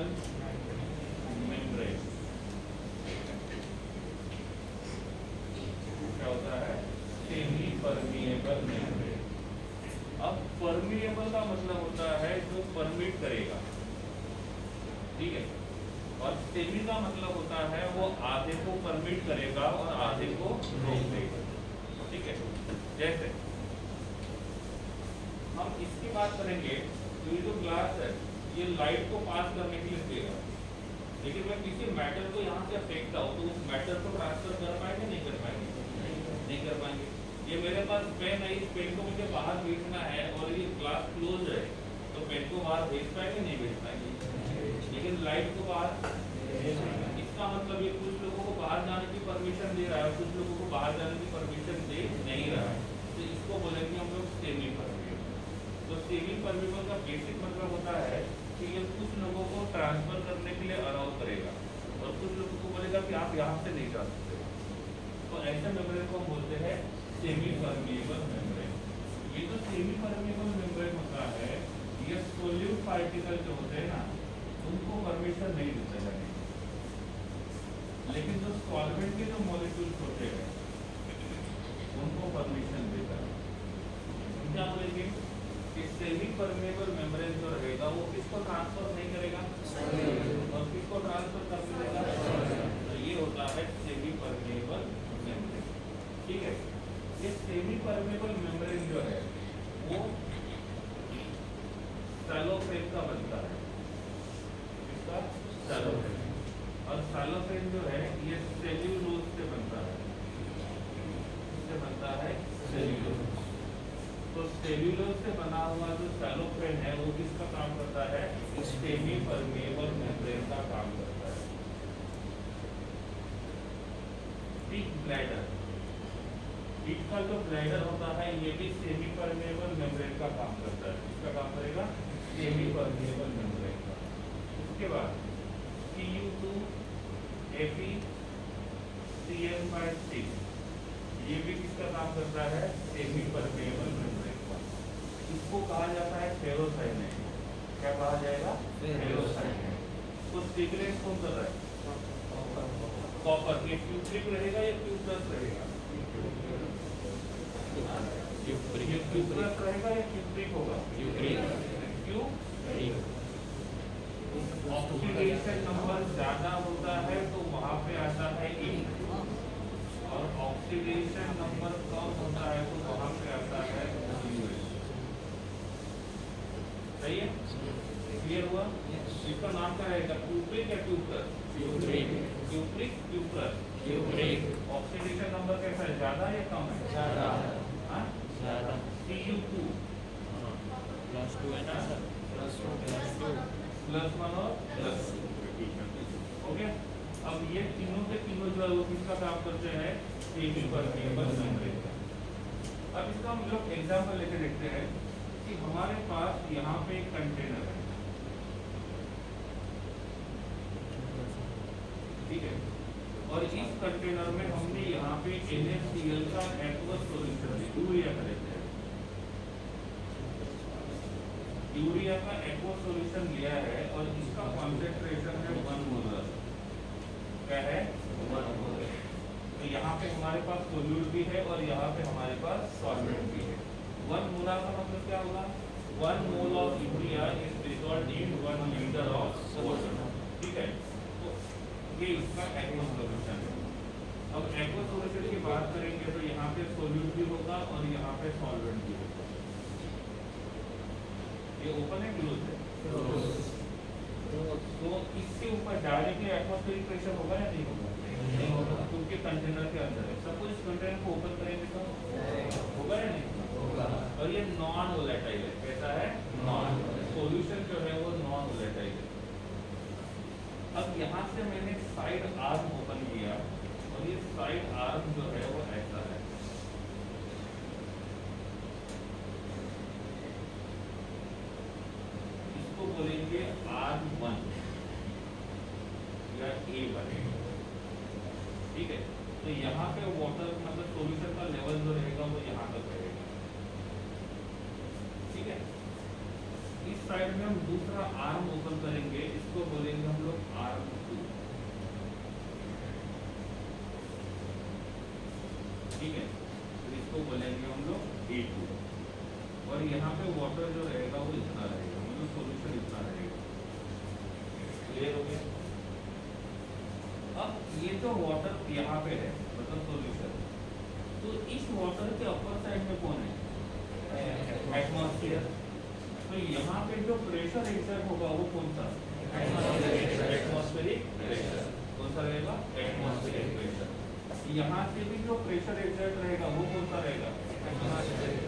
Permeable membrane. क्या होता है? Semi permeable membrane. अब परमिएबल का मतलब होता है जो परमिट करेगा, ठीक है, और सेमी का मतलब होता है वो आधे को परमिट करेगा और आधे को रोक देगा, ठीक है। जैसे हम इसकी बात करेंगे तो ये जो ग्लास है ये लाइट को पास करने के लिए देगा, लेकिन मैं किसी मैटर को यहाँ से फेंकता हूँ तो उस मैटर को ट्रांसफर कर पाएंगे? नहीं कर पाएंगे, नहीं कर पाएंगे। ये मेरे पास पेन है, इस पेन को मुझे बाहर भेजना है और ये ग्लास क्लोज है, तो पेन को बाहर भेज पाएंगे? नहीं भेज पाएंगे। लेकिन लाइट को बाहर, इसका मतलब ये कुछ लोगों को बाहर जाने की परमिशन दे रहा है, कुछ लोगों को बाहर जाने की परमिशन दे नहीं रहा है, तो इसको बोलेंगे हम लोग सेमी परमिएबल। तो सेमी परमिएबल का बेसिक मतलब होता है कि ये कुछ लोगों को ट्रांसफर करने के लिए अलाउ करेगा और कुछ लोगों को बोलेगा कि आप यहाँ से नहीं जा सकते। तो ऐसे मेम्ब्रेन को हम बोलते हैं सेमी परमिएबल मेम्ब्रेन। ये जो सेमी परमिएबल मेम्ब्रेन होता है ये सोल्यूट पार्टिकल जो होते हैं ना उनको परमिशन नहीं देता है, लेकिन जो सॉल्वेंट के जो मॉलिक्यूल्स होते हैं उनको परमिशन देता है। क्या बोलेंगे कि सेमी परमिएबल मेम्ब्रेन जो रहेगा वो किसको ट्रांसफर नहीं करेगा और किसको ट्रांसफर कर देगा? तो ये होता है सेमी परमिएबल मेम्ब्रेन, ठीक है। ये सेमी परमिएबल मेम्ब्रेन जो है वो सेलोफेन का बनता है, इसका सेलोफेन, और सेलोफेन जो है ये सेल्यूलोज से बनता है, इससे बनता है सेल्यूलोज। तो सेल्यूलोज से बना हुआ जो सेलोफेन है वो किसका काम करता है? सेमी परमिएबल मेम्ब्रेन का काम करता है। पिग ब्लैडर, पिग का जो ब्लैडर होता है ये भी सेमी परमिएबल मेम्ब्रेन का काम करता है। इसका काम करेगा सेमी परमिएबल मेम्ब्रेन का। उसके बाद Cu2 FeCl5 ये भी किसका काम करता है? सेमी परमिएबल मेम्ब्रेन का। इसको कहा जाता है फेरोसाइनेट। क्या कहा जाएगा? फेरोसाइनेट। तो सिगरेट कौन कर रहा है? कॉपर। ये क्यूप्रिक रहेगा या क्यूप्लस रहेगा? क्यूप्लस रहेगा या क्यूप्रिक होगा? क्यूप्रिक। ऑक्सीडेशन नंबर ज्यादा होता है तो वहां पे आता है इंक, और ऑक्सीडेशन नंबर कम होता है तो वहां पे आता है OH। सही है? क्लियर हुआ? इसका नाम क्या रहेगा? क्यूप्रिक या क्यूप्लस? क्यूप्रिक, क्यूप्लस। ऑक्सीडेशन नंबर कैसा है? ज्यादा या कम है? ज्यादा। Cu2 +2 है ना? +1 और +2। ओके, अब ये तीनों के तीनों जो है वो किसका काम करते हैं? सेमी परमिएबल मेम्ब्रेन का। अब इसका हम लोग एग्जांपल लेके देखते हैं कि हमारे पास यहाँ पे एक कंटेनर है, ठीक है, और इस कंटेनर में हमने यहाँ पे NaCl का एक्वस सॉल्यूशन यूरिया का लेते हैं, यूरिया का एक्वस सॉल्यूशन लिया है और इसका कॉन्सेंट्रेशन है 1 मोलर। क्या है? 1 मोलर। तो यहाँ पे हमारे पास सोल्यूट भी है और यहाँ पे हमारे पास सॉल्वेंट भी है। 1 मोलर का मतलब क्या होगा? 1 mole of urea is dissolved in 1 litre of water, ठीक है। तो ये इसका एक्वस सॉल्यूशन है। अब एक्वस सॉल्यूशन की बात करेंगे तो यहाँ पे सोल्यूट भी होगा और यहाँ पे सॉल्वेंट भी होगा। ये ओपन है, क्लोज है? तो इसके ऊपर डायरेक्टली एटमॉस्फेरिक प्रेशर होगा या नहीं होगा? नहीं होगा, क्योंकि कंटेनर के अंदर है। सपोज इस कंटेनर को ओपन करेंगे तो होगा या नहीं होगा? और ये नॉन वोलेटाइल है। कैसा है? नॉन। सॉल्यूशन जो है वो नॉन वोलेटाइल है। अब यहाँ से मैंने साइड आर्म ओपन किया और ये साइड आर्म जो है वो ऐसा है। इसको बोलेंगे R1 या A1, ठीक है। तो यहाँ पे वाटर मतलब सॉल्यूशन का लेवल जो रहेगा वो यहाँ तक रहेगा, ठीक है। इस साइड में हम दूसरा आर्म ओपन करेंगे, इसको बोलेंगे हम लोग आर्म 2, ठीक है। तो इसको बोलेंगे हम लोग A2, और यहाँ पे वाटर जो रहेगा वो इतना रहेगा, मतलब सॉल्यूशन इतना रहेगा। क्लियर हो गया? अब ये जो वाटर यहाँ पे है मतलब सॉल्यूशन, तो इस वाटर के अपर साइड में कौन है? एटमॉस्फेयर। तो यहाँ पे जो प्रेशर एक्सर्ट होगा वो कौन सा? Atmospheric pressure. कौन सा रहेगा? Atmospheric pressure. यहाँ से भी जो प्रेशर एक्सर्ट रहेगा वो कौन सा रहेगा?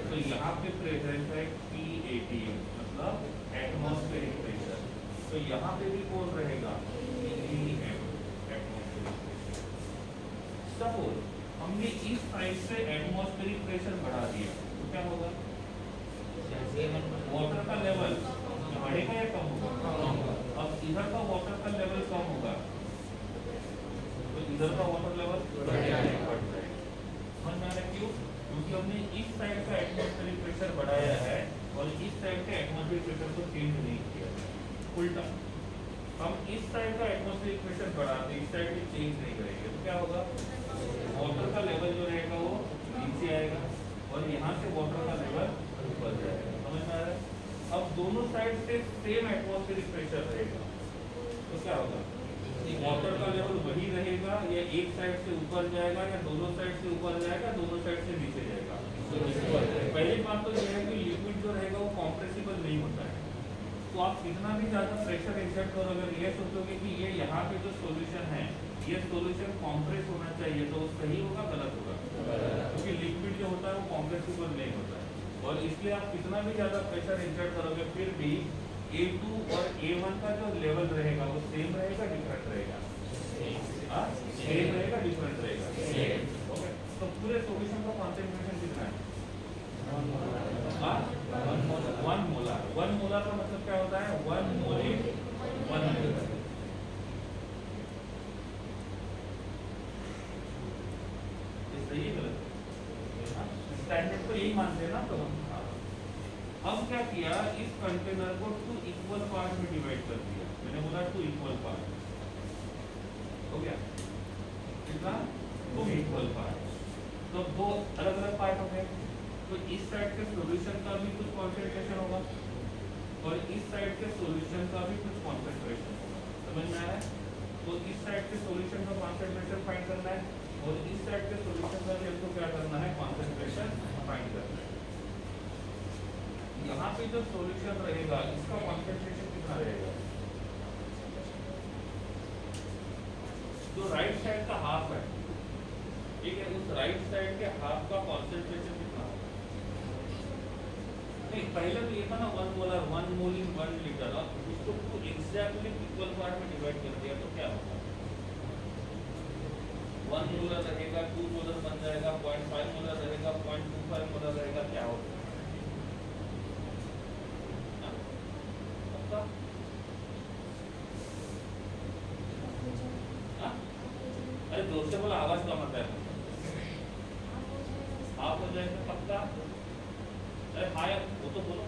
तो यहाँ पे प्रेजेंट है PATM, मतलब एटमॉस्फेरिक प्रेशर। तो यहाँ पे भी कौन रहेगा? PM, atmospheric. सपोज हमने इस साइड से एटमॉस्फेरिक प्रेशर बढ़ा दिया तो क्या होगा? वाटर का लेवल बढ़ेगा या कम होगा? अब इधर का वाटर का लेवल कम होगा तो इधर का वाटर लेवल बढ़ जाएगा। समझ में आ रहा है क्यों? क्योंकि हमने इस साइड का एटमॉस्फेरिक प्रेशर बढ़ाया है और इस साइड के एटमॉस्फेरिक प्रेशर को चेंज नहीं किया। उल्टा हम इस साइड का एटमॉस्फेरिक प्रेशर बढ़ाते इस साइड में चेंज नहीं करेंगे तो क्या होगा? वाटर का लेवल जो रहेगा वो नीचे आएगा और यहाँ से वाटर का लेवल ऊपर जाएगा। समझ में आ रहा है? अब दोनों साइड से सेम एटमॉस्फेरिक प्रेशर रहेगा तो क्या होगा? वाटर का लेवल वही रहेगा या एक साइड से ऊपर जाएगा या दोनों साइड से ऊपर जाएगा, दोनों साइड से नीचे जाएगा? पहली बात तो यह है कि लिक्विड जो रहेगा वो कॉम्प्रेसिबल नहीं होता है। तो आप कितना भी ज्यादा प्रेशर एक्सर्ट करो, अगर ये सोचोगे कि ये यहाँ पे जो सॉल्यूशन है ये सॉल्यूशन कॉम्प्रेस होना चाहिए तो सही होगा गलत होगा? क्योंकि लिक्विड जो होता है वो कॉम्प्रेसिबल नहीं होता है और इसलिए आप कितना भी ज्यादा प्रेशर एक्सर्ट करोगे फिर भी A2 और A1 का जो लेवल रहेगा वो सेम रहेगा डिफरेंट रहेगा? सेम रहेगा डिफरेंट रहेगा? ओके। तो पूरे सॉल्यूशन का कॉन्सेंट्रेशन कितना है? 1 मोलार। 1 मोलार का मतलब क्या होता है? 1 मोल इन 1 लीटर। सही है गलत? स्टैंडर्ड तो यही मानते हैं ना। तो अब क्या किया, इस कंटेनर को 2 इक्वल पार्ट में डिवाइड कर दिया। मैंने बोला 2 इक्वल पार्ट हो गया, कितना? 2 इक्वल पार्ट। तो 2 अलग अलग पार्ट हो गए। तो इस साइड के सॉल्यूशन का भी कुछ कॉन्सेंट्रेशन होगा और इस साइड के सॉल्यूशन का भी कुछ कॉन्सेंट्रेशन होगा। समझ में आया? तो इस साइड के सॉल्यूशन का कॉन्सेंट्रेशन फाइंड करना है और इस साइड के सॉल्यूशन का भी हमको क्या करना है? कॉन्सेंट्रेशन फाइंड करना है। यहाँ पे जो सॉल्यूशन रहेगा इसका कॉन्सेंट्रेशन कितना रहेगा? जो राइट साइड का हाफ है, ठीक है, उस राइट साइड के हाफ का कॉन्सेंट्रेशन कितना होगा? नहीं, पहले तो ये था ना 1 मोलर 1 मोल इन 1 लीटर। अब उसको एग्जैक्टली इक्वल पार्ट में डिवाइड कर दिया तो क्या होगा? 1 मोलर रहेगा 2 मोलर बन जाएगा, 0.5 मोलर रहेगा, 0.25 मोलर रहेगा, क्या होगा? अरे जोर से बोला, आवाज कम आता है। आप हो जाएगा पक्का? अरे हाँ यार वो तो बोलो।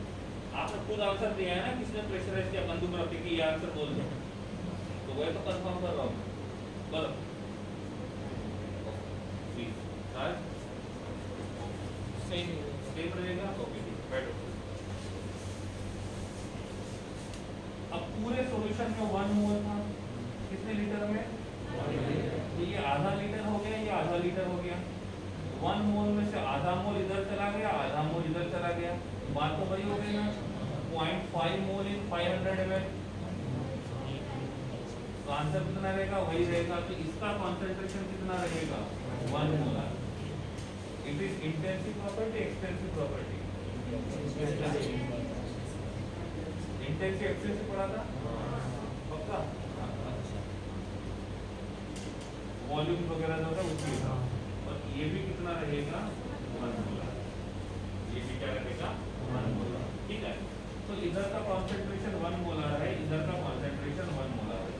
आपने खुद आंसर दिया है ना, किसने प्रेशराइज किया बंदूक रखी कि ये आंसर बोल दो, तो वही तो कंफर्म कर रहा हूँ। बोलो सेम रहेगा। ओके बैठो। अब पूरे सॉल्यूशन में 1 मोल था, कितने लीटर में? तो ये आधा लीटर हो गया, ये आधा लीटर हो गया। 1 मोल में से आधा मोल इधर चला गया, आधा मोल इधर चला गया, बात तो वही हो गई ना। 0.5 मोल इन 500 ml। तो आंसर कितना रहेगा? वही रहेगा। तो इसका कॉन्सेंट्रेशन कितना रहेगा? 1 molar. It is intensive property, extensive property? Intensive extensive पढ़ा था पक्का? वॉल्यूम वगैरह जो है उसकी था। और ये भी कितना रहेगा? 1 मोलर। ये भी क्या रहेगा? 1 मोलर। ठीक है। तो इधर का कॉन्सेंट्रेशन 1 मोलर है, इधर का कॉन्सेंट्रेशन 1 मोलर है।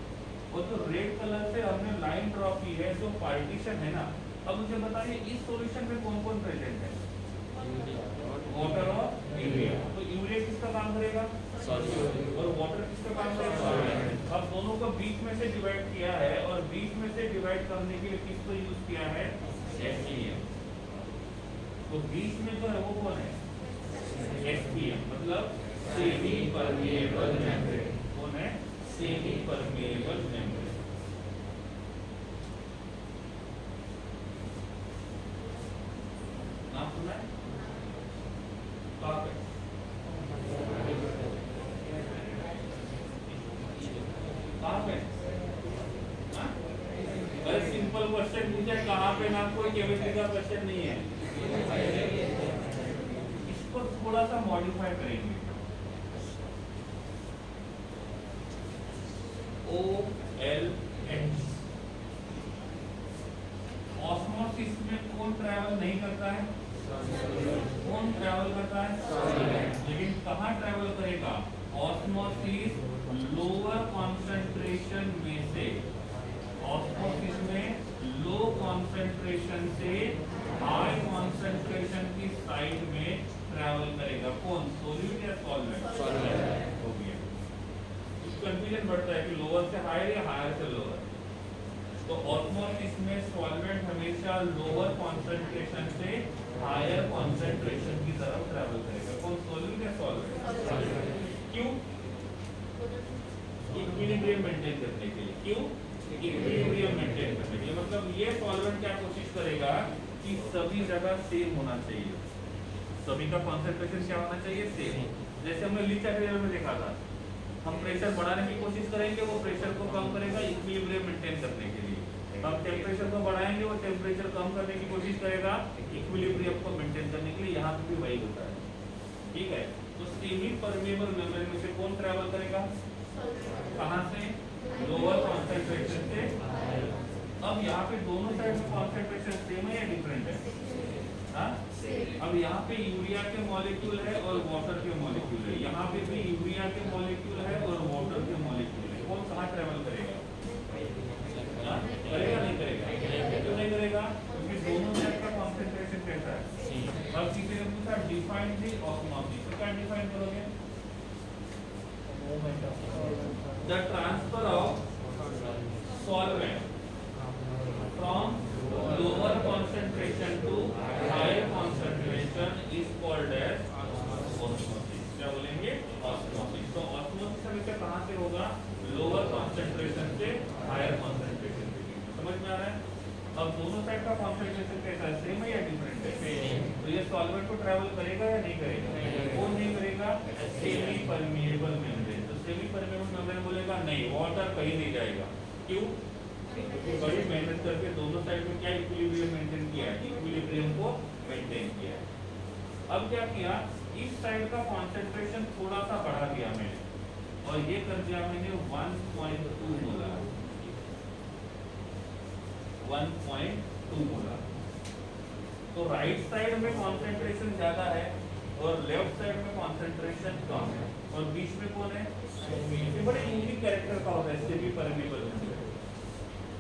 और जो रेड कलर से हमने लाइन ड्रॉ की है, जो पार्टीशन है ना, अब मुझे बताइए इस सॉल्यूशन में कौन कौन प्रेजेंट है? वाटर और यूरिया। तो यूरिया किसका काम करेगा? और वाटर किसका काम करेगा? अब दोनों को बीच में से डिवाइड किया है और बीच में से डिवाइड करने के लिए किसको यूज किया है? एसपीएम। तो बीच में जो है वो कौन है? एसपीएम, मतलब सेमी परमेएबल मेम्ब्रेन। कौन है? Semi permeable membrane. नाम सुना है? सिंपल क्वेश्चन पूछा, कहाँ पे नाम? कोई केमिस्ट्री का क्वेश्चन नहीं है। इसको थोड़ा सा मॉडिफाई करेंगे। OLN ऑस्मोसिस में कौन ट्रैवल नहीं करता है? कौन ट्रैवल करता है? लेकिन कहाँ ट्रैवल करेगा? ऑस्मोसिस लोअर कॉन्सेंट्रेशन में से, ऑस्मोसिस में लो कॉन्सेंट्रेशन से हाई कॉन्सेंट्रेशन की साइड में ट्रैवल करेगा। कौन? सॉल्यूट या सॉल्वेंट? हो गया। कंफ्यूजन बढ़ता है कि लोअर से हायर या हायर से लोअर। तो ऑस्मोसिस में सॉल्वेंट हमेशा लोअर कॉन्सेंट्रेशन से हायर कॉन्सेंट्रेशन की तरफ ट्रैवल करेगा। कौन? सॉल्यूट या सॉल्वेंट? क्यों? इक्विलिब्रियम मेंटेन करने के लिए। क्यों? इक्विलिब्रियम मेंटेन करने के लिए। मतलब ये सॉल्वेंट क्या कोशिश करेगा कि सभी जगह सेम होना चाहिए, सभी का कॉन्सेंट्रेशन क्या होना चाहिए? सेम। जैसे हमने लीचा क्रियर में देखा था, हम प्रेशर बढ़ाने की कोशिश करेंगे, वो प्रेशर को कम करेगा इक्विलिब्रियम मेंटेन करने के लिए। हम टेम्परेचर को बढ़ाएंगे, वो टेम्परेचर कम करने की कोशिश करेगा इक्विलिब्रियम को मेंटेन करने के लिए। यहाँ पे भी वही होता है, ठीक है। तो सेमी परमेएबल मेम्ब्रेन में से कौन ट्रैवल करेगा? कहाँ से? लोअर कॉन्सेंट्रेशन से। अब यहाँ पे दोनों साइड में कॉन्सेंट्रेशन सेम है या डिफरेंट है? हाँ, अब यहाँ पे यूरिया के मॉलिक्यूल है और वाटर के मॉलिक्यूल है, यहाँ पे भी यूरिया के मॉलिक्यूल है और वाटर के मॉलिक्यूल है। कौन कहाँ ट्रैवल करेगा? करेगा नहीं करेगा? क्यों नहीं करेगा? क्योंकि दोनों साइड का कॉन्सेंट्रेशन कैसा है? अब किसी ने पूछा डिफाइन दी ऑस्मोसिस, तो क्या डिफाइन करोगे? The transfer of solvent from lower concentration to higher concentration is called as osmosis। क्या बोलेंगे? osmosis। तो osmosis हमेशा कहाँ से होगा? lower concentration से higher concentration पे। समझ में आ रहा है? अब दोनों साइड का concentration कैसा है? सेम है या डिफरेंट है? तो ये सॉल्वेंट को ट्रैवल करेगा या नहीं करेगा? कौन नहीं करेगा? Semi permeable membrane. तो सेमी परमेएबल मेम्ब्रेन बोलेगा नहीं, वाटर कहीं नहीं जाएगा। क्यों? बड़ी मेहनत करके दोनों साइड में क्या इक्विलिब्रियम मेंटेन किया है? इक्विलिब्रियम को मेंटेन किया है। अब क्या किया? इस साइड का कंसंट्रेशन थोड़ा सा बढ़ा दिया मैंने, और ये कर दिया मैंने 1.2 मोलर। 1.2 मोलर। तो राइट साइड में कंसंट्रेशन ज्यादा है और लेफ्ट साइड में कंसंट्रेशन कम है, और बीच में कौन है? ये बड़े यूनिक कैरेक्टर का होता है सेमी परमेएबल मेम्ब्रेन।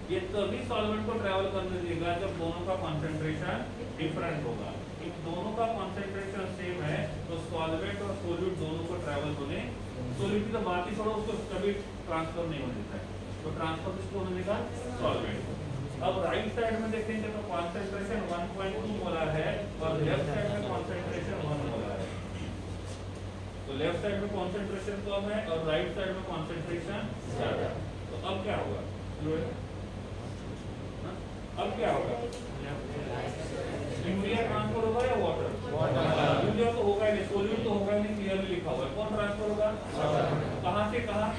ये तभी सॉल्वेंट को ट्रैवल करने देगा जब दोनों का कंसंट्रेशन डिफरेंट होगा। if दोनों का कंसंट्रेशन सेम है तो सॉल्वेंट और सोल्यूट दोनों को ट्रैवल होने, सोल्यूट की तो बात ही छोड़ो, उसको कभी ट्रांसफर नहीं होने देता है, तो ट्रांसफर किसको होने देगा? सॉल्वेंट। अब राइट साइड में देखेंगे तो कंसंट्रेशन 1.2 मोलर है और लेफ्ट साइड में कंसंट्रेशन 1 मोलर है। तो लेफ्ट साइड में कंसंट्रेशन कम है और राइट साइड में कंसंट्रेशन ज्यादा। तो अब क्या होगा? अब क्या होगा? यूरिया ट्रांसफर होगा या वाटर? यूरिया तो होगा ही नहीं, सोल्यूट तो होगा ही नहीं, क्लियरली लिखा हुआ है। कौन ट्रांसफर होगा? कहाँ से कहाँ?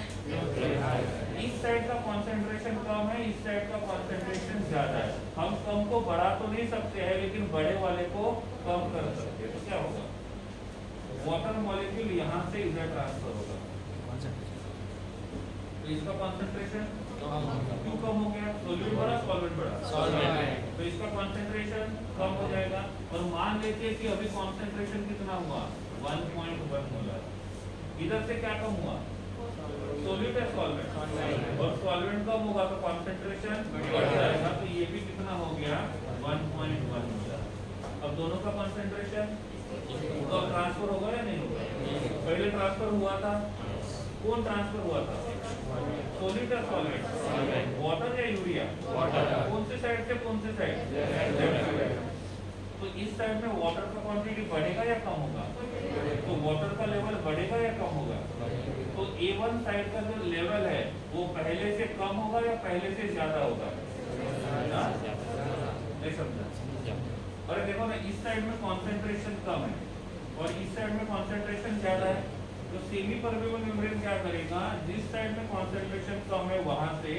इस साइड का कंसंट्रेशन कम है, इस साइड का कंसंट्रेशन ज्यादा है। हम कम को बढ़ा तो नहीं सकते हैं, लेकिन बड़े वाले को कम कर सकते हैं। तो क्या होगा? वाटर मॉलिक्यूल यहाँ से इधर ट्रांसफर होगा, तो इसका कंसंट्रेशन क्यों कम हो गया? सोल्यूट बढ़ा, सॉल्वेंट बढ़ा, सॉल्वेंट, तो इसका कंसंट्रेशन कम हो जाएगा। और मान लेते हैं कि अभी कंसंट्रेशन कितना हुआ? 1.1 मोलर। इधर से क्या कम हुआ? सोल्यूट है सॉल्वेंट, और सॉल्वेंट कम होगा तो कंसंट्रेशन बढ़ जाएगा, तो ये भी कितना हो गया? 1.1 मोलर। अब दोनों का कंसंट्रेशन तो ट्रांसफर होगा या नहीं होगा? पहले ट्रांसफर हुआ था, कौन ट्रांसफर हुआ था? सॉलिड या सॉल्वेंट? वाटर या यूरिया? कौन से साइड से कौन से साइड? तो इस साइड में वाटर का क्वांटिटी बढ़ेगा या कम होगा? तो वाटर का लेवल बढ़ेगा या कम होगा? तो A1 साइड का जो लेवल है वो पहले से कम होगा या पहले से ज्यादा होगा? नहीं समझा? और देखो ना, इस साइड में कॉन्सेंट्रेशन कम है और इस साइड में कॉन्सेंट्रेशन ज्यादा है। तो सेमी परमेबल मेम्ब्रेन क्या करेगा, जिस साइड में कॉन्सेंट्रेशन कम है वहां से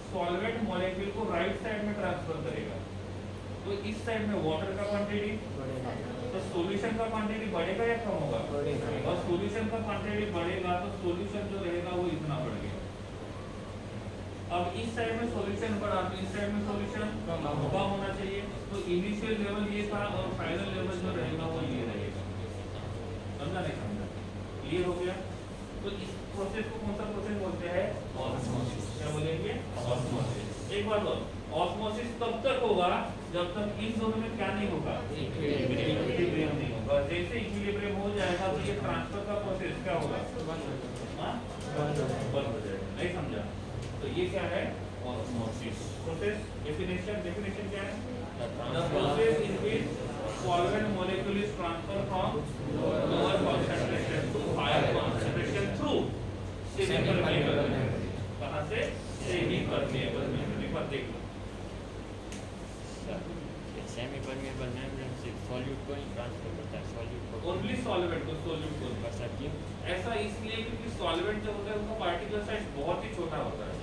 सॉल्वेंट मॉलिक्यूल को राइट साइड में ट्रांसफर करेगा। तो इस साइड में वाटर का क्वांटिटी, तो सॉल्यूशन का क्वांटिटी बढ़ेगा या कम होगा? और सॉल्यूशन का क्वांटिटी बढ़ेगा तो सॉल्यूशन जो रहेगा वो इतना बढ़ गया। अब इस साइड में सॉल्यूशन बढ़ा तो इस साइड में सॉल्यूशन कम होना चाहिए। तो इनिशियल लेवल ये था और फाइनल लेवल जो रहेगा वो ये रहेगा। समझा नहीं समझा? क्लियर हो गया? तो इस प्रोसेस को कौन सा प्रोसेस बोलते हैं? ऑस्मोसिस। क्या बोलेंगे? ऑस्मोसिस। एक बात और, ऑस्मोसिस तब तक होगा जब तक इन दोनों में क्या नहीं होगा? इक्विलिब्रियम नहीं होगा। जैसे इक्विलिब्रियम हो जाएगा तो ये ट्रांसफर का प्रोसेस क्या होगा? बंद हो जाएगा। नहीं समझा? तो ये क्या है? Osmosis process. डेफिनेशन क्या है? The process in which solvent molecule is transferred from lower concentration to higher concentration through semi-permeable membrane। कहाँ से? semi-permeable membrane पर देख लो। सेमी-परमेबल मेम्ब्रेन से सॉल्यूट को ही ट्रांसफर करता है, सॉल्यूट को ओनली सॉल्वेंट को, सॉल्यूट को कर सकती है। ऐसा इसलिए क्योंकि सॉल्वेंट जो होता है उसका पार्टिकल साइज बहुत ही छोटा होता है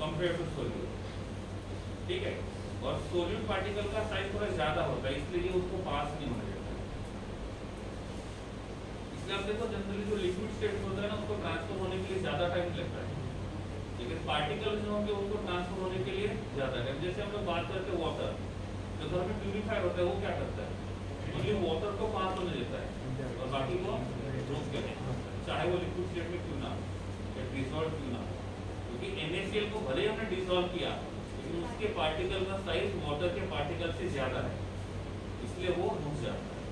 कंपेयर टू सोल्यूट। ठीक है, और सोल्यूट पार्टिकल का साइज थोड़ा ज्यादा होता है, इसलिए ये उसको पास नहीं होने देता। इसलिए आप देखो जनरली जो लिक्विड स्टेट होता है ना उसको ट्रांसफर होने के लिए ज्यादा टाइम लगता है, लेकिन पार्टिकल जो होंगे उनको ट्रांसफर होने के लिए ज्यादा टाइम। जैसे हम लोग बात करते हैं वाटर, जो घर में प्यूरिफायर होता है वो क्या करता है? ओनली वाटर को पास होने देता है और बाकी को रोक के नहीं, चाहे वो लिक्विड स्टेट में क्यों ना या डिसॉल्व क्यों ना, क्योंकि NaCl को भले हमने डिसॉल्व किया लेकिन उसके पार्टिकल का साइज वाटर के पार्टिकल से ज्यादा है, इसलिए वो रुक जाता है।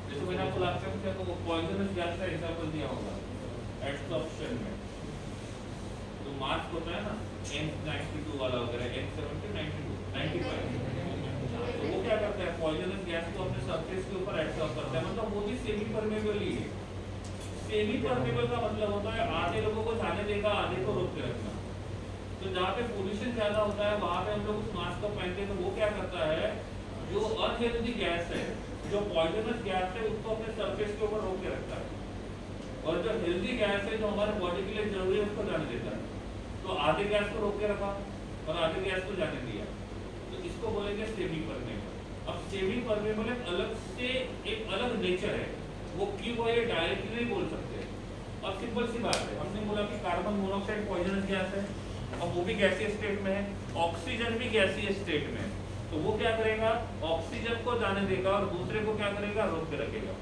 जैसे मैंने आपको लास्ट टाइम क्या तो पॉइजनस गैस का एग्जांपल दिया होगा एब्सॉर्प्शन में, तो मार्क होता है ना N92 वाला वगैरह, N70, 92, 95, तो वो क्या करता है? पॉइजनस गैस को अपने सरफेस के ऊपर एब्सॉर्ब करता है, मतलब वो भी सेमी परमेबल ही है। सेमी परमेबल का मतलब होता है आधे लोगों को जाने देगा, आधे को रोक के रखना। तो जहाँ पे पोल्यूशन ज्यादा होता है वहां पे हम लोग उस मास्क को पहनते हैं, तो वो क्या करता है? जो अनहेल्दी गैस है, जो पॉइजनस गैस है, उसको अपने सरफेस के ऊपर रोक के रखता है, और जो हेल्दी गैस है जो हमारे बॉडी के लिए जरूरी है उसको जाने देता है। तो आधे गैस को रोक के रखा और आधे गैस को जाने दिया, तो इसको बोलेंगे सेमी परमेबल। अब सेमी परमेबल एक अलग से एक अलग नेचर है, वो क्यों है ये डायरेक्टली नहीं बोल सकते। अब सिंपल सी बात है, हमने बोला कि कार्बन मोनोऑक्साइड पॉइजनस गैस है, अब वो भी गैसीय स्टेट में है, ऑक्सीजन भी गैसीय स्टेट में है, तो वो क्या करेगा? ऑक्सीजन को जाने देगा और दूसरे को क्या करेगा? रोक के रखेगा।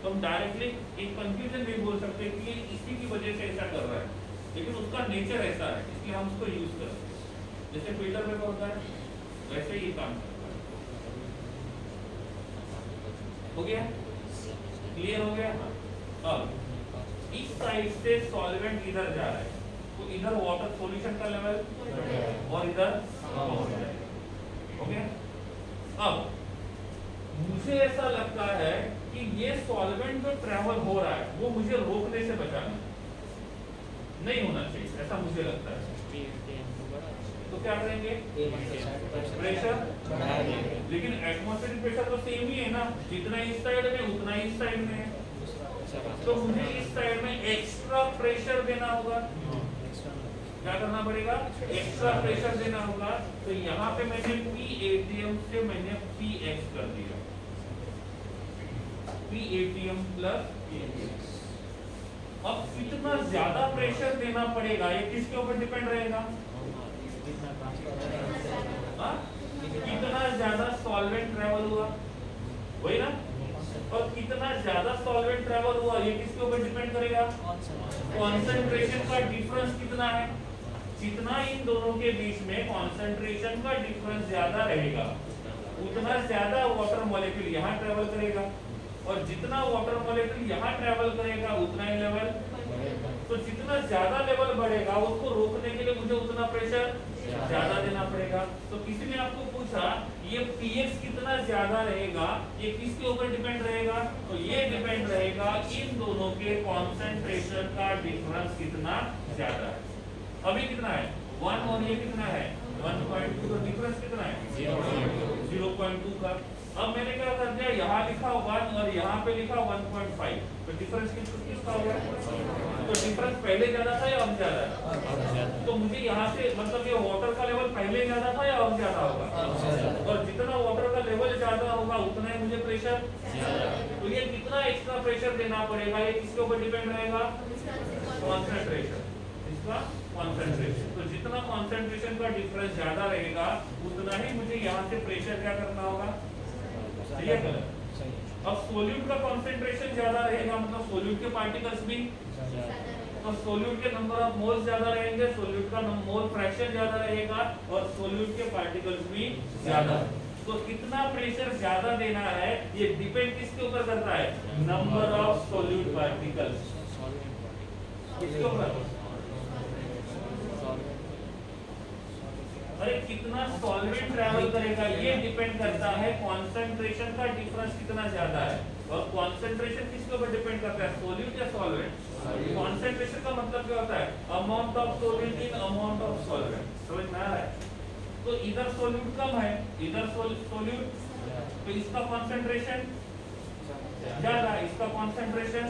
तो हम डायरेक्टली एक कंफ्यूजन नहीं बोल सकते कि इसी की वजह से ऐसा कर रहा है, लेकिन उसका नेचर ऐसा है इसलिए हम उसको यूज करते हैं। जैसे फिल्टर पेपर होता है वैसे ही काम करता है। हो गया? क्लियर हो गया? अब इस साइड से सॉल्वेंट इधर जा रहा है तो इधर वाटर सॉल्यूशन का लेवल और इधर हो गया। अब मुझे ऐसा लगता है कि ये सॉल्वेंट जो ट्रेवल हो रहा है वो मुझे रोकने से बचाना नहीं होना चाहिए, ऐसा मुझे लगता है। तो क्या करेंगे? प्रेशर, लेकिन एटमॉस्फेरिक प्रेशर तो सेम ही है ना, जितना इस साइड में उतना इस साइड में है, तो मुझे इस साइड में एक्स्ट्रा प्रेशर देना होगा। क्या करना पड़ेगा? एक्स्ट्रा प्रेशर देना होगा। तो यहाँ पे मैंने PATM से मैंने PX कर दिया, PATM प्लस PX। अब कितना ज्यादा प्रेशर देना पड़ेगा ये किसके ऊपर डिपेंड रहेगा? कितना ज्यादा सॉल्वेंट ट्रेवल हुआ, वही ना, और कितना ज्यादा सॉल्वेंट ट्रेवल हुआ ये किसके ऊपर डिपेंड करेगा? कॉन्सेंट्रेशन का डिफरेंस कितना है, जितना इन दोनों के बीच में कॉन्सेंट्रेशन का डिफरेंस ज्यादा रहेगा उतना ज्यादा वाटर मॉलिक्यूल यहाँ ट्रेवल करेगा। और जितना वाटर मॉलिक्यूल यहाँ ट्रेवल करेगा उतना ही लेवल, तो जितना ज्यादा लेवल बढ़ेगा उसको रोकने के लिए मुझे उतना प्रेशर ज्यादा देना पड़ेगा। तो किसी ने आपको पूछा ये pH कितना ज्यादा रहेगा, ये किसके ऊपर डिपेंड रहेगा, तो ये डिपेंड रहेगा इन दोनों के कॉन्सेंट्रेशन का डिफरेंस कितना ज्यादा है। अभी कितना है 1 और ये कितना है 1.2, तो डिफरेंस कितना है 0.2 का। अब मैंने क्या कर दिया, यहाँ लिखा 1 और यहाँ पे लिखा 1.5, तो डिफरेंस किसका होगा, तो डिफरेंस पहले ज्यादा था या अब ज्यादा है, तो मुझे यहाँ से मतलब ये वाटर का लेवल पहले ज्यादा था या अब ज्यादा होगा, और जितना वाटर का लेवल ज्यादा होगा उतना ही मुझे प्रेशर, तो ये कितना एक्स्ट्रा प्रेशर देना पड़ेगा ये किसके ऊपर डिपेंड रहेगा, कॉन्सेंट्रेशन, इसका कॉन्सेंट्रेशन। तो जितना कॉन्सेंट्रेशन का डिफरेंस ज्यादा रहेगा उतना ही मुझे यहाँ से प्रेशर क्या करना होगा, सही है गलत। अब सोल्यूट का कॉन्सेंट्रेशन ज्यादा रहेगा मतलब सोल्यूट के पार्टिकल्स भी, तो सोल्यूट के नंबर ऑफ मोल्स ज्यादा रहेंगे, सोल्यूट का मोल फ्रैक्शन ज्यादा रहेगा और सोल्यूट के पार्टिकल्स भी ज्यादा। तो कितना प्रेशर ज्यादा देना है ये डिपेंड किसके ऊपर करता है, नंबर ऑफ सोल्यूट पार्टिकल्स, किसके ऊपर, अरे कितना सॉल्वेंट ट्रैवल करेगा ये डिपेंड करता है कॉन्सेंट्रेशन का डिफरेंस कितना ज्यादा है, और कॉन्सेंट्रेशन किसके ऊपर डिपेंड करता है, सोल्यूट या सॉल्वेंट। कॉन्सेंट्रेशन का मतलब क्या होता है, amount of solute in amount of solvent, समझ में आ रहा है। तो इधर सोल्यूट कम है इधर सोल्यूट, तो इसका कॉन्सेंट्रेशन ज्यादा, इसका कॉन्सेंट्रेशन,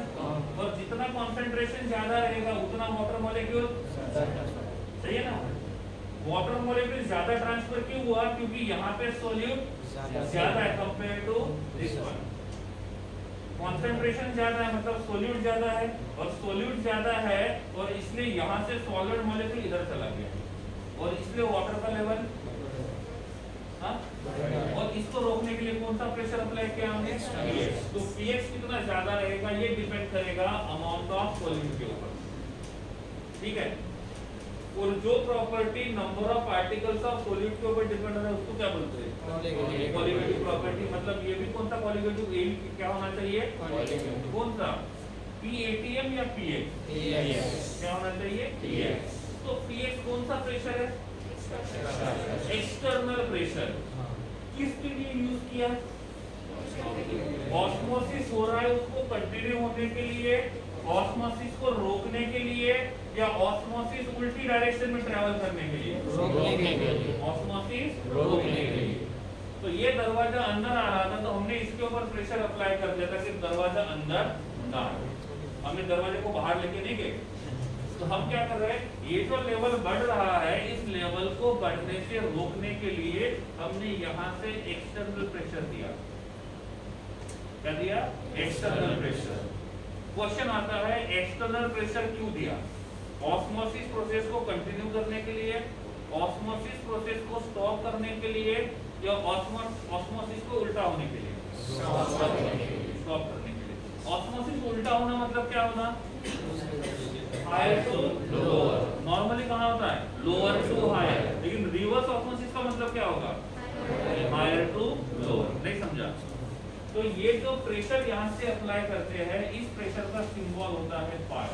और जितना कॉन्सेंट्रेशन ज्यादा रहेगा उतना वाटर मॉलिक्यूल, सही है ना। वाटर मॉलिक्यूल ज्यादा ट्रांसफर क्यों हुआ, क्योंकि यहाँ पे सोल्यूट ज्यादा है compare to this one, concentration ज्यादा है मतलब सोल्यूट ज्यादा है, और सोल्यूट ज्यादा है और इसलिए यहाँ से सॉलिड मॉलिक्यूल इधर चला गया और इसलिए वाटर का लेवल, हाँ, और इसको रोकने के लिए कौन सा प्रेशर अप्लाई किया हमने, pH। तो pH कितना ज्यादा रहेगा ये डिपेंड करेगा अमाउंट ऑफ सोल्यूट के ऊपर, ठीक है। और जो property number of particles of solute के ऊपर डिपेंड है उसको क्या बोलते हैं, कॉलिगेटिव प्रॉपर्टी। मतलब ये भी कौन सा कॉलिगेटिव, ये क्या होना चाहिए, कौन सा, PATM या PX, क्या होना चाहिए, PX। तो PX कौन सा प्रेशर है, एक्सटर्नल प्रेशर, किसके लिए यूज किया, ऑस्मोसिस हो रहा है उसको कंटिन्यू होने के लिए, ऑस्मोसिस को रोकने के लिए, या ऑस्मोसिस उल्टी डायरेक्शन में ट्रैवल करने के लिए, रोकने के लिए, ऑस्मोसिस रोकने के लिए। तो ये दरवाजा अंदर आ रहा था तो हमने इसके ऊपर प्रेशर अप्लाई कर दिया था कि दरवाजा अंदर ना आए, हमने दरवाजे को बाहर लेके नहीं गए। तो हम क्या कर रहे हैं, ये जो लेवल बढ़ रहा है इस लेवल को बढ़ने से रोकने के लिए हमने यहाँ से एक्सटर्नल प्रेशर दिया, क्या दिया, एक्सटर्नल प्रेशर। क्वेश्चन आता है एक्सटर्नल प्रेशर क्यों दिया, ऑस्मोसिस प्रोसेस को कंटिन्यू करने के लिए, ऑस्मोसिस प्रोसेस को स्टॉप करने के लिए, या ऑस्मोसिस को उल्टा होने के लिए, स्टॉप करने के लिए। ऑस्मोसिस उल्टा होना मतलब क्या होना, हायर टू लोअर, नॉर्मली कहाँ होता है, लोअर टू हायर, लेकिन रिवर्स ऑस्मोसिस का मतलब क्या होगा, हायर टू लोअर, नहीं समझा। तो ये जो प्रेशर यहाँ से अप्लाई करते हैं इस प्रेशर का सिंबल होता है पाई,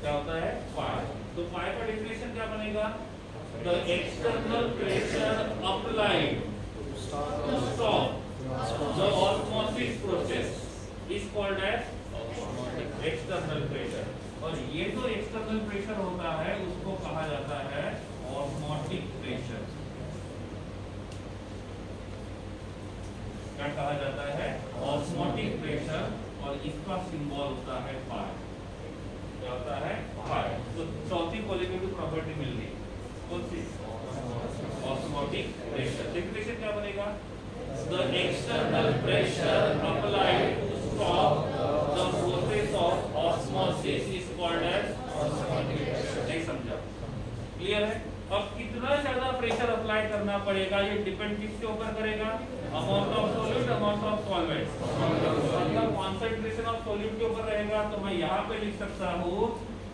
क्या होता है, पाई। तो पाई का डेफिनेशन क्या बनेगा, the external pressure applied to stop the osmosis process is called as external pressure. और ये जो एक्सटर्नल प्रेशर होता है उसको कहा जाता है ऑस्मोटिक प्रेशर, क्या कहा जाता है, ऑस्मोटिक प्रेशर, और इसका सिंबल होता है पाई, क्या होता है, पाई। तो चौथी कॉलिगेटिव प्रॉपर्टी मिल गई, कौन सी, ऑस्मोटिक प्रेशर। डेफिनेशन क्या बनेगा, the external pressure applied to stop the process of osmosis is called as osmotic pressure. नहीं समझा, क्लियर है। अब कितना ज्यादा प्रेशर अप्लाई करना पड़ेगा ये डिपेंड किसके ऊपर करेगा, amount of solute, amount of solvent. अगर कॉन्सेंट्रेशन ऑफ सोल्यूट के ऊपर रहेगा तो मैं यहाँ पे लिख सकता हूँ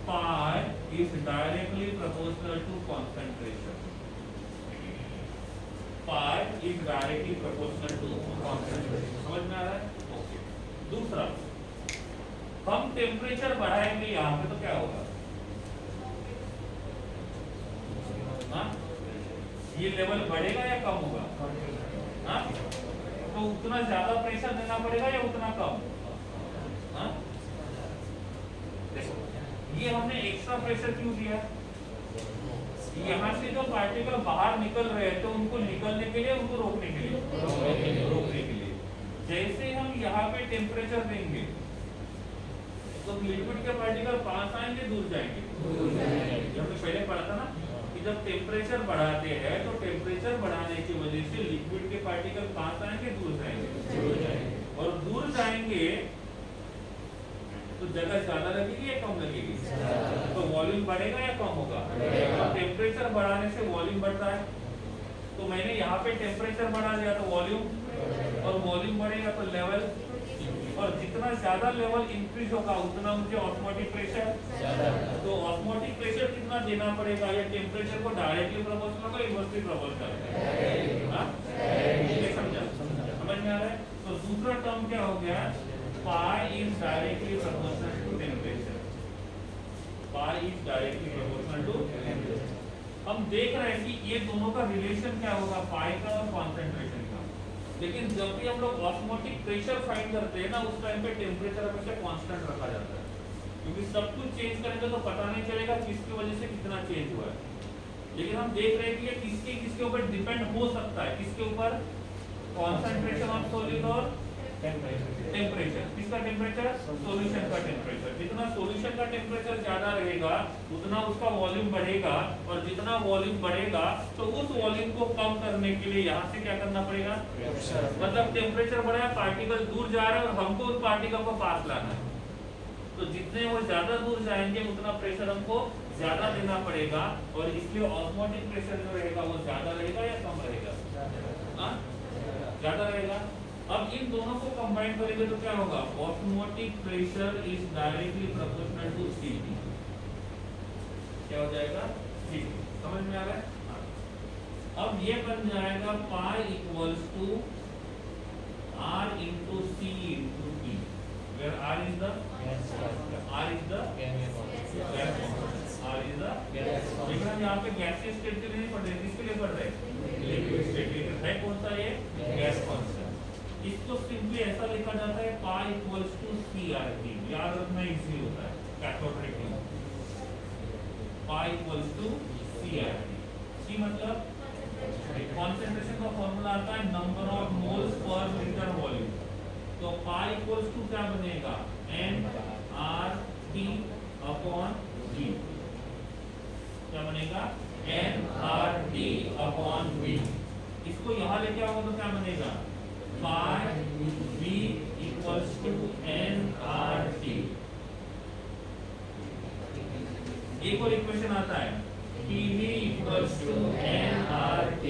pi is directly proportional to concentration, pi is directly proportional to concentration, समझ में आ रहा है। दूसरा, हम टेम्परेचर बढ़ाएंगे यहाँ पे तो क्या होगा? हाँ, ये लेवल बढ़ेगा या कम होगा? हाँ, तो उतना ज्यादा प्रेशर देना पड़ेगा या उतना कम? हाँ, देखो ये हमने एक्स्ट्रा प्रेशर क्यों दिया? यहाँ से जो पार्टिकल बाहर निकल रहे हैं तो उनको निकलने के लिए, उनको रोकने के लिए, रोकने के लिए जैसे हम यहाँ पे टेम्परेचर देंगे तो लिक्विड के पार्टिकल पास आएंगे, दूर जाएंगे? हमने पहले पढ़ा था ना कि जब टेम्परेचर बढ़ाते हैं तो टेम्परेचर बढ़ाने की वजह से लिक्विड के पार्टिकल पास आएंगे, दूर जाएंगे? और दूर जाएंगे तो जगह ज्यादा लगेगी या कम लगेगी? तो वॉल्यूम बढ़ेगा या कम होगा? तो टेम्परेचर बढ़ाने से वॉल्यूम बढ़ता है, तो मैंने यहाँ पे टेम्परेचर बढ़ा दिया तो वॉल्यूम, और वॉल्यूम बढ़ेगा तो लेवल, और जितना ज्यादा लेवल इंक्रीज होगा उतना मुझे ऑस्मोटिक प्रेशर, तो ऑस्मोटिक प्रेशर कितना देना पड़ेगा? या टेम्परेचर को डायरेक्टली प्रोपोर्शनल होगा, इनवर्सली प्रोपोर्शनल? हाँ, समझा? समझ में आ रहा है? तो दूसरा टर्म क्या हो गया? Pi is directly proportional to temperature. Pi is directly proportional to temperature. हम देख रहे हैं कि ये दोनों का रिलेशन क्या होगा, पाई का और कॉन्सेंट्रेशन का। लेकिन जब भी हम लोग ऑस्मोटिक प्रेशर फाइंड करते हैं ना, उस टाइम पे टेम्परेचर हमेशा कांस्टेंट रखा जाता है, क्योंकि सब कुछ चेंज करेंगे तो पता नहीं चलेगा किसकी वजह से कितना चेंज हुआ है। लेकिन हम देख रहे हैं कि ये किसके ऊपर डिपेंड हो सकता है, किसके ऊपर? कॉन्सेंट्रेशन ऑफ सॉलिड और टेम्परेचर। किसका टेम्परेचर? सॉल्यूशन का टेम्परेचर। जितना सॉल्यूशन का टेम्परेचर ज्यादा रहेगा उतना उसका वॉल्यूम बढ़ेगा, और जितना वॉल्यूम बढ़ेगा तो उस वॉल्यूम को कम करने के लिए यहाँ से क्या करना पड़ेगा? मतलब टेम्परेचर बढ़ा, पार्टिकल दूर जा रहा है और हमको उस पार्टिकल को पास लाना है, तो जितने वो ज्यादा दूर जाएंगे उतना प्रेशर हमको ज्यादा देना पड़ेगा, और इसलिए ऑस्मोटिक प्रेशर जो रहेगा वो ज्यादा रहेगा या कम रहेगा? ज्यादा रहेगा। अब इन दोनों को कंबाइन करेंगे तो क्या होगा? Osmotic pressure is directly proportional to Cp। क्या हो जाएगा? Cp। समझ में आ रहा है? अब ये बन जाएगा pi equals to R into C into P, where R is the gas constant। लेकिन हम यहाँ पे गैसीय स्टेट के लिए नहीं पढ़ रहे, किसके लिए पढ़ रहे हैं? Liquid state. लेकिन है कौन सा ये? Gas constant. इसको सिंपली ऐसा लिखा जाता है पाई इक्वल्स टू CRT। याद रखना इजी होता है, कैथोड रे के pi equals to CRT। C मतलब कॉन्सेंट्रेशन का फॉर्मूला आता है number of moles per litre volume, तो पाई इक्वल्स टू क्या बनेगा? nRT upon V। क्या बनेगा? nRT upon V। इसको यहाँ लेके आओगे तो क्या बनेगा? Pi V equals to nRT। एक और इक्वेशन आता है PV इक्वल्स टू nRT।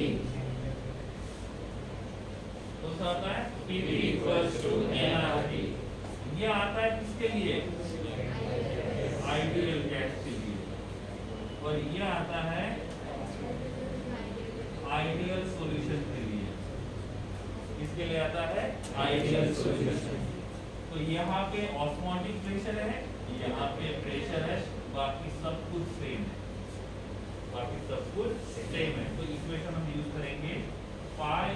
कौन सा आता है? PV equals to nRT। ये आता है किसके लिए? आइडियल गैस के लिए, और ये आता है आइडियल सॉल्यूशन के लिए। किसके लिए आता है? Ideal solution. तो यहाँ पे ऑस्मोटिक प्रेशर है, यहाँ पे प्रेशर है, बाकी सब कुछ सेम है, बाकी सब कुछ सेम है। तो इक्वेशन हम यूज करेंगे पाई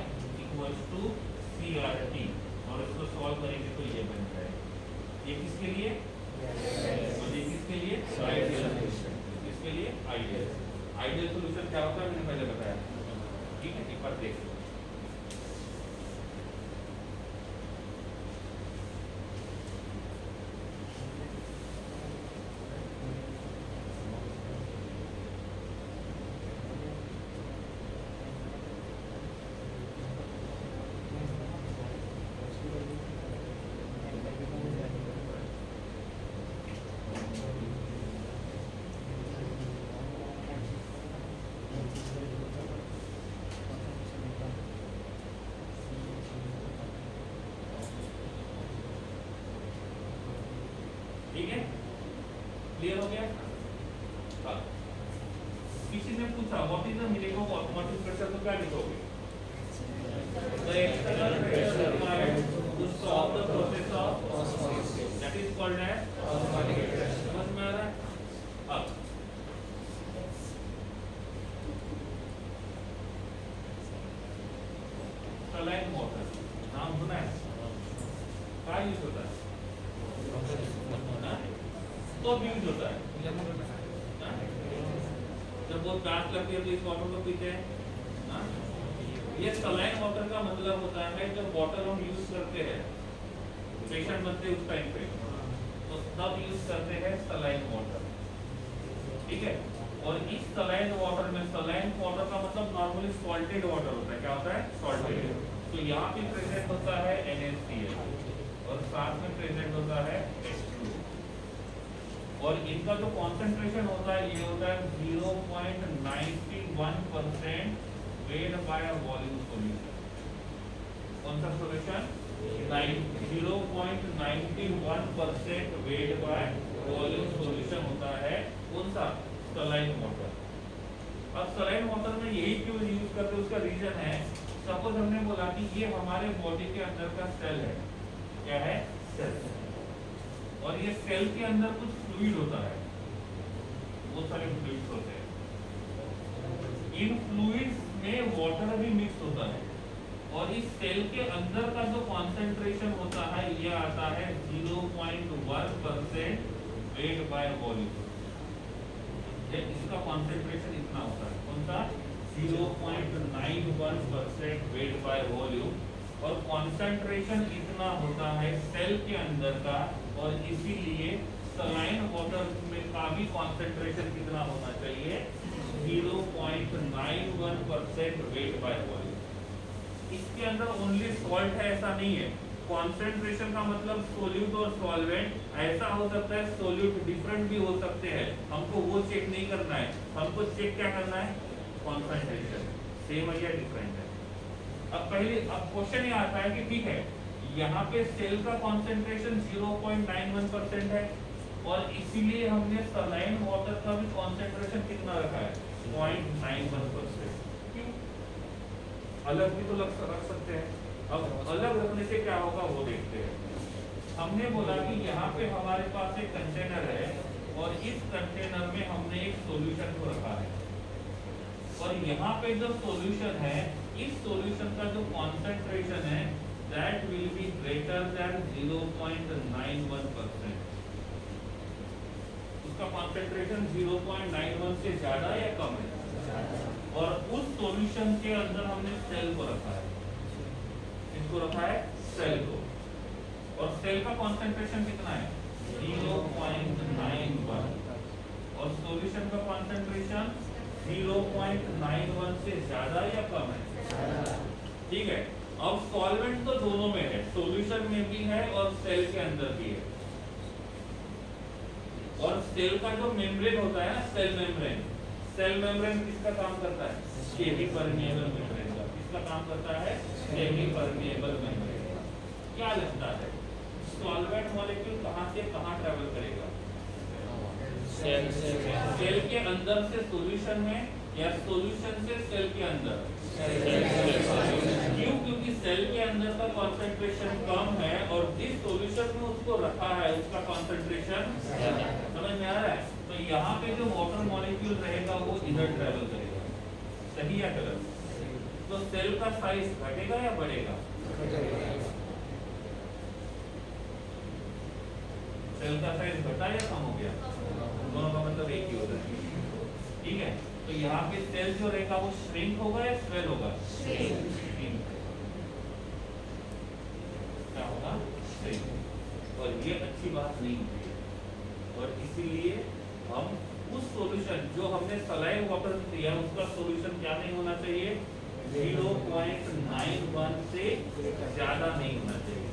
इक्वल्स टू CRT, और इसको सॉल्व करेंगे तो ये बन जाएगा। ये किसके लिए? और ये किसके लिए? Ideal solution. किसके लिए? आइडियल। आइडियल सॉल्यूशन क्या होता है मैंने पहले बताया, ठीक है? एक बार देखो। ठीक है? क्लियर हो गया? हाँ। किसी ने पूछा what is the meaning of osmotic pressure, तो क्या लिखोगे? The external pressure required to stop the process of salt है? समझ में आ रहा है? अब सलाइन वाटर नाम सुना है? क्या यूज होता है? तो यूज होता है जब बहुत प्यास लगती है तो इस वाटर को पीते हैं। ये सलाइन वाटर का मतलब होता है जब वाटर हम यूज करते हैं, पेशेंट बनते उस टाइम पे तो तब यूज करते हैं सलाइन वाटर, ठीक है। और इस सलाइन वाटर में, सलाइन वाटर का मतलब नॉर्मली सॉल्टेड वाटर होता है। क्या होता है? सॉल्टेड। तो यहाँ पे प्रेजेंट होता है NaCl और साथ में प्रेजेंट होता है H2, और इनका जो कॉन्सेंट्रेशन होता है ये होता है 0.91% वेट बाय वॉल्यूम सॉल्यूशन। कौन सा solution? 0.91% weight by volume solution होता है। कौन सा? Saline water. अब सलाइन वाटर में यही क्यों यूज करते हैं, उसका रीजन है, सपोज हमने बोला कि ये हमारे बॉडी के अंदर का सेल है। क्या है? सेल। और ये सेल के अंदर कुछ फ्लूइड होता है, बहुत सारे फ्लूइड्स होते हैं। इन फ्लूइड्स में वाटर भी मिक्स होता है, और इस सेल के अंदर का जो कॉन्सेंट्रेशन होता है ये आता है 0.1% वेट बाय वॉल्यूम। इसका कॉन्सेंट्रेशन इतना होता है। कौन सा? 0.91% वेट बाय वॉल्यूम, और कॉन्सेंट्रेशन इतना होता है सेल के अंदर का, और इसीलिए सलाइन वाटर में का भी कॉन्सेंट्रेशन कितना होना चाहिए? 0.91% वेट बाय वॉल्यूम। इसके अंदर ओनली सॉल्ट है ऐसा नहीं है। कॉन्सेंट्रेशन का मतलब सोल्यूट और सॉल्वेंट, ऐसा हो सकता है सोल्यूट डिफरेंट भी हो सकते हैं, हमको वो चेक नहीं करना है। हमको चेक क्या करना है? कॉन्सेंट्रेशन सेम है या डिफरेंट है। अब क्वेश्चन ये आता है कि ठीक है, यहाँ पे सेल का कॉन्सेंट्रेशन 0.91% है, और इसीलिए हमने सलाइन वाटर का भी कॉन्सेंट्रेशन कितना रखा है? 0.91%। क्यों? अलग भी तो रख सकते हैं। अब अलग रखने से क्या होगा वो देखते हैं। हमने बोला कि यहाँ पे हमारे पास एक कंटेनर है, और इस कंटेनर में हमने एक सॉल्यूशन को रखा है, और यहाँ पे जो सॉल्यूशन है, इस सॉल्यूशन का जो कॉन्सेंट्रेशन है that will be greater than 0.91%। उसका कॉन्सेंट्रेशन 0.91 से ज्यादा या कम है, और उस सॉल्यूशन के अंदर हमने सेल को रखा है। इसको रखा है सेल को, और सेल का कॉन्सेंट्रेशन कितना है? 0.91, और सॉल्यूशन का कॉन्सेंट्रेशन 0.91 से ज्यादा या कम है? ठीक है। अब सॉल्वेंट तो दोनों में है, सॉल्यूशन में भी है और सेल के अंदर भी है। और सेल का जो मेम्ब्रेन होता है ना, सेल मेम्ब्रेन किसका काम करता है? सेमी परमिएबल मेम्ब्रेन का। किसका काम करता है? सेमी परमिएबल मेम्ब्रेन का। क्या लगता है सॉल्वेंट मॉलिक्यूल कहां से कहां ट्रैवल करेगा? सेल के अंदर से सॉल्यूशन में, या सॉल्यूशन से सेल के अंदर? क्यों? क्योंकि सेल के अंदर का कॉन्सेंट्रेशन कम है, और जिस सॉल्यूशन में उसको रखा है उसका कॉन्सेंट्रेशन समझ में आ रहा है। तो यहाँ पे जो वाटर मॉलिक्यूल रहेगा वो इधर ट्रैवल करेगा। सही या गलत? तो सेल का साइज घटेगा या बढ़ेगा? सेल का साइज घटा या कम हो गया? दोनों का मतलब एक ही होता है। ठीक है। तो यहाँ पे सेल जो रहेगा वो श्रिंक होगा या स्वेल होगा? श्रिंक। क्या होगा? श्रिंक। और ये अच्छी बात नहीं होती है, और इसीलिए हम उस सॉल्यूशन जो हमने सलाइन वाटर दिया उसका सॉल्यूशन क्या नहीं होना चाहिए? 0.91 से ज्यादा नहीं होना चाहिए।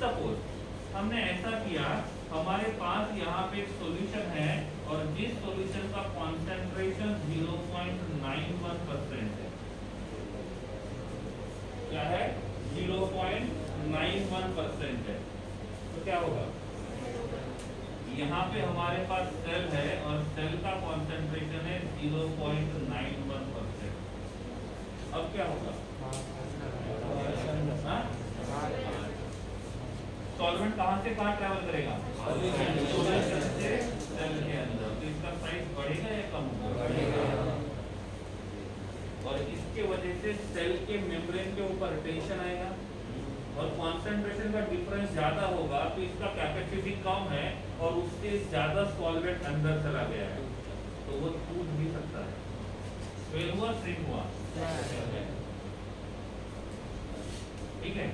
सपोज हमने ऐसा किया, हमारे पास यहाँ पे एक सॉल्यूशन है, और जिस सॉल्यूशन का कॉन्सेंट्रेशन 0.91% है। क्या है? 0.91% है। तो क्या होगा? यहाँ पे हमारे पास सेल है, और सेल का कॉन्सेंट्रेशन है 0.91%। अब क्या होगा? सॉल्वेंट कहाँ से कहाँ ट्रैवल करेगा? सॉल्यूशन से सेल के अंदर। तो इसका साइज बढ़ेगा या कम होगा? और इसके वजह से सेल के मेम्ब्रेन के ऊपर टेंशन आएगा और कॉन्सेंट्रेशन का डिफरेंस ज्यादा होगा, तो इसका कैपेसिटी कम है और उससे ज्यादा सॉल्वेंट अंदर चला गया है, तो वो टूट भी सकता है। फेल हुआ, श्रिंक हुआ, ठीक है।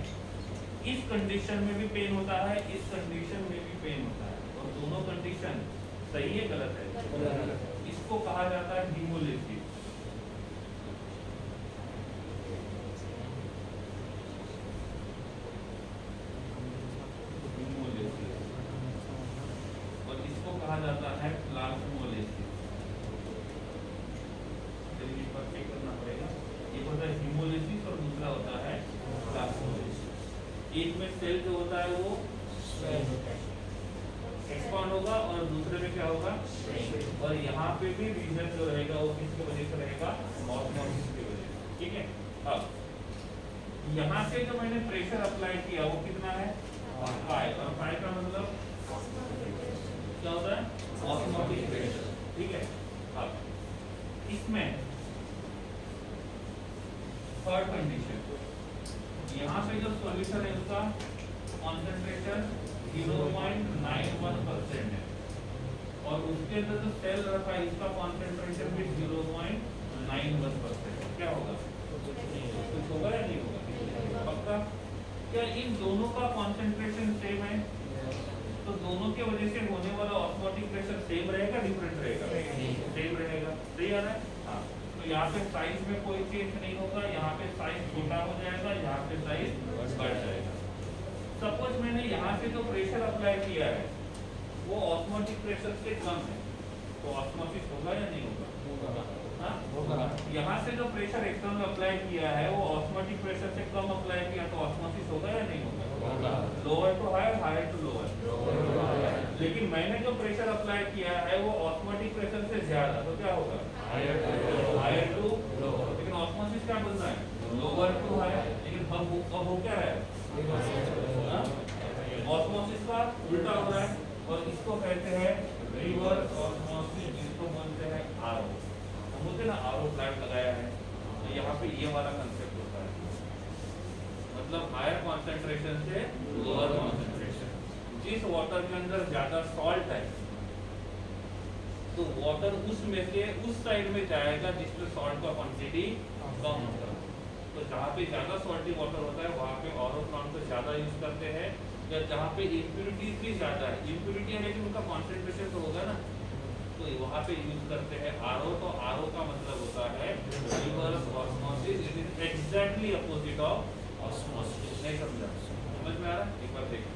इस कंडीशन में भी पेन होता है, इस कंडीशन में भी पेन होता है, और दोनों कंडीशन सही है गलत है? इसको कहा जाता है हीमोलिसिस। कहा जाता है प्लाज्मोलिसिस। चलिए पर चेक करना पड़ेगा। एक होता है हीमोलिसिस और दूसरा होता है प्लाज्मोलिसिस। एक में सेल जो होता है वो एक्सपांड होगा और दूसरे में क्या होगा? और यहाँ पे भी रीजन जो रहेगा वो किसकी वजह से रहेगा? ऑस्मोसिस की वजह से, ठीक है। अब यहाँ से जो मैंने प्रेशर अप्लाई किया वो कितना है? 5। और 5 का मतलब क्या होता है? ऑस्मोटिक प्रेशर, ठीक है। अब इसमें थर्ड कंडीशन, यहाँ पे जो सॉल्यूशन है उसका कॉन्सेंट्रेशन 0.91% है और उसके अंदर जो सेल रखा है इसका कॉन्सेंट्रेशन भी 0.91%। क्या होगा? कुछ होगा या नहीं होगा? पक्का? क्या इन दोनों का कॉन्सेंट्रेशन सेम है? तो दोनों के वजह से होने वाला ऑस्मोटिक प्रेशर सेम रहेगा, डिफरेंट रहेगा? सेम रहेगा। सही आ रहा है? हाँ। तो यहाँ पे साइज में कोई चेंज नहीं होगा, यहाँ पे साइज छोटा हो जाएगा, यहाँ पे साइज बढ़ जाएगा। सपोज मैंने यहाँ से जो प्रेशर अप्लाई किया है वो ऑस्मोटिक प्रेशर से कम है, तो ऑस्मोसिस होगा या नहीं होगा? हाँ? यहाँ से जो प्रेशर एक्सटर्नल अप्लाई किया है वो ऑस्मोटिक प्रेशर से कम अप्लाई किया, तो ऑस्मोसिस होगा या नहीं होगा? Lower to higher, higher to lower. लेकिन मैंने जो प्रेशर अप्लाई किया है वो ऑस्मोटिक प्रेशर से ज्यादा, तो क्या होगा? Higher to lower. लेकिन ऑस्मोसिस क्या बोल रहा है? Lower to higher. लेकिन अब हो क्या है? ऑस्मोसिस का उल्टा हो रहा है और इसको कहते हैं रिवर्स ऑस्मोसिस, जिसको बोलते हैं आरओ। हम बोलते हैं ना आरओ प्लांट लगाया है, तो यहाँ पे ये वाला कंसेप्ट होता है, मतलब हायर कॉन्सेंट्रेशन से लोअर कॉन्सेंट्रेशन। जिस वाटर के अंदर ज्यादा सॉल्ट है तो वाटर उसमें से उस साइड में जाएगा जिसमें सॉल्ट का क्वांटिटी कम होता है। तो जहाँ पे ज्यादा सॉल्टी वाटर होता है वहाँ पे आरओ प्लांट को ज्यादा यूज करते हैं, या जहाँ पे इम्प्यूरिटीज भी ज्यादा है, इम्प्यूरिटी है लेकिन उनका कॉन्सेंट्रेशन तो होगा ना, तो वहाँ पे यूज करते हैं आरओ। तो आरओ का मतलब होता है reverse osmosis. It is exactly opposite of osmosis. नहीं समझा? समझ में आ रहा है? एक बार देखो।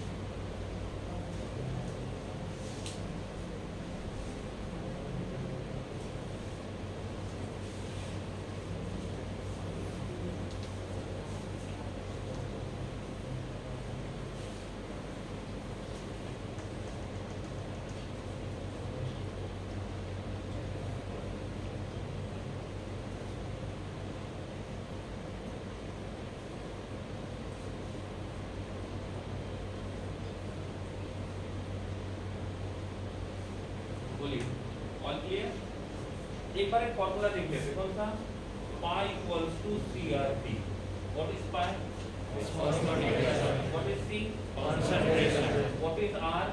All clear? एक बार एक फॉर्मूला देख लेते हैं, कौन सा? Pi equals to CRP। What is pi? What is C? कॉन्सेंट्रेशन। What is R?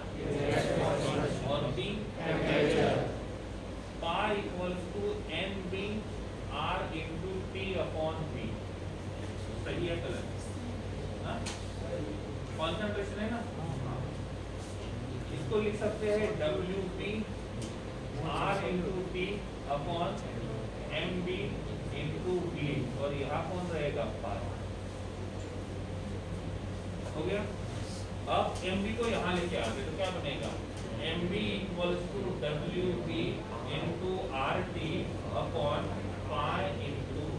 और P? Temperature. Pi equals to MB R into T upon P। सही है गलत? हाँ? कॉन्सेंट्रेशन है ना? इसको लिख सकते हैं WP R into T upon MB into V, और यहाँ कौन रहेगा? पाई। हो गया? अब MB को यहाँ लेके आते तो क्या बनेगा? MB equals to WP into RT upon pi into V।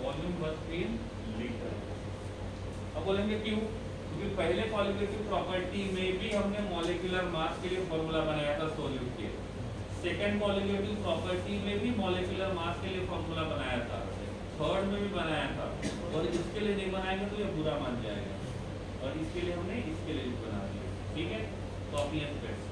Volume must be in litre. अब बोलेंगे क्यों? क्योंकि पहले क्वालिटेटिव प्रॉपर्टी में भी हमने मॉलिक्यूलर मास के लिए फॉर्मूला बनाया था सोल्यूट के, सेकेंड क्वालिटेटिव प्रॉपर्टी में भी मॉलिक्यूलर मास के लिए फॉर्मूला बनाया था, थर्ड में भी बनाया था, और इसके लिए नहीं बनाएंगे तो ये बुरा मान जाएगा, और इसके लिए हमने इसके लिए भी बना दिया। ठीक है, कॉपी एंड पेस्ट।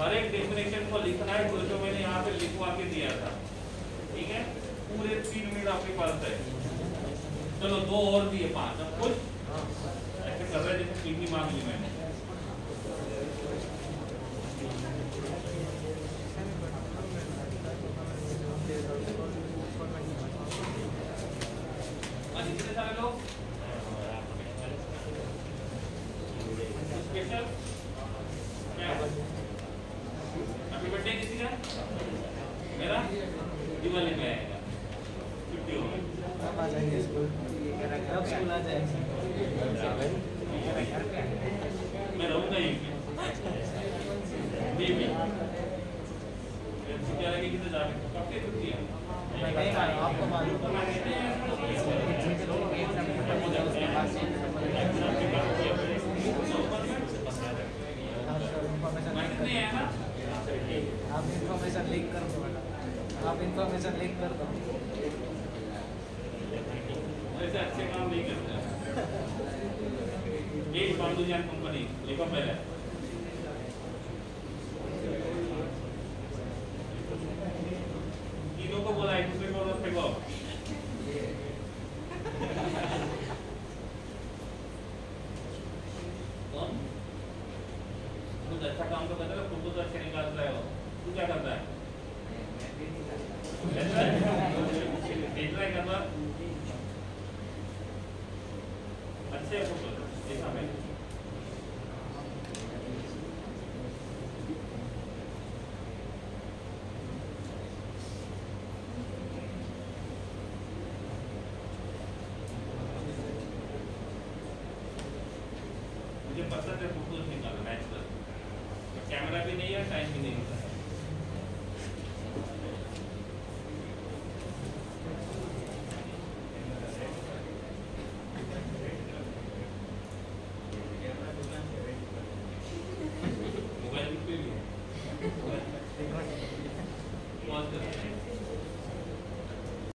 हर एक डेफिनेशन को लिखना है जो मैंने यहाँ पे लिखवा के दिया था। ठीक है, पूरे 3 मिनट आपके पास है। चलो 2 और दिए, 5। अब कुछ ऐसे कर रहे जैसे कितनी मांग ली मैंने। कितने सारे लोग स्पेशल क्या हैप्पी बर्थडे किसी का? मेरा दिवाली में आएगा, छुट्टी होगी, अब आ जाएंगे स्कूल, अब स्कूल आ जाएंगे। मैं रहूँगा यहीं पे। बेबी क्या लगेगी तो जाने कब से छुट्टी है? नहीं आपको मालूम तो मैं कहते हैं आप इंफॉर्मेशन लीक कर दो, आप इंफॉर्मेशन लीक कर दो। ऐसे अच्छे काम नहीं करते। एक पांडुजान कंपनी लिखो पहले। तीनों को बोला एक दूसरे को फेंको। कौन? कुछ अच्छा काम तो करता है, फोटो तो अच्छे निकालता है वो। तू क्या करता है? करना अच्छे फोटो देखा मैंने। मुझे पसंद है फोटोज निकालना नेचुरल, कैमरा भी नहीं है, टाइम भी नहीं होता है। मोबाइल पे भी है।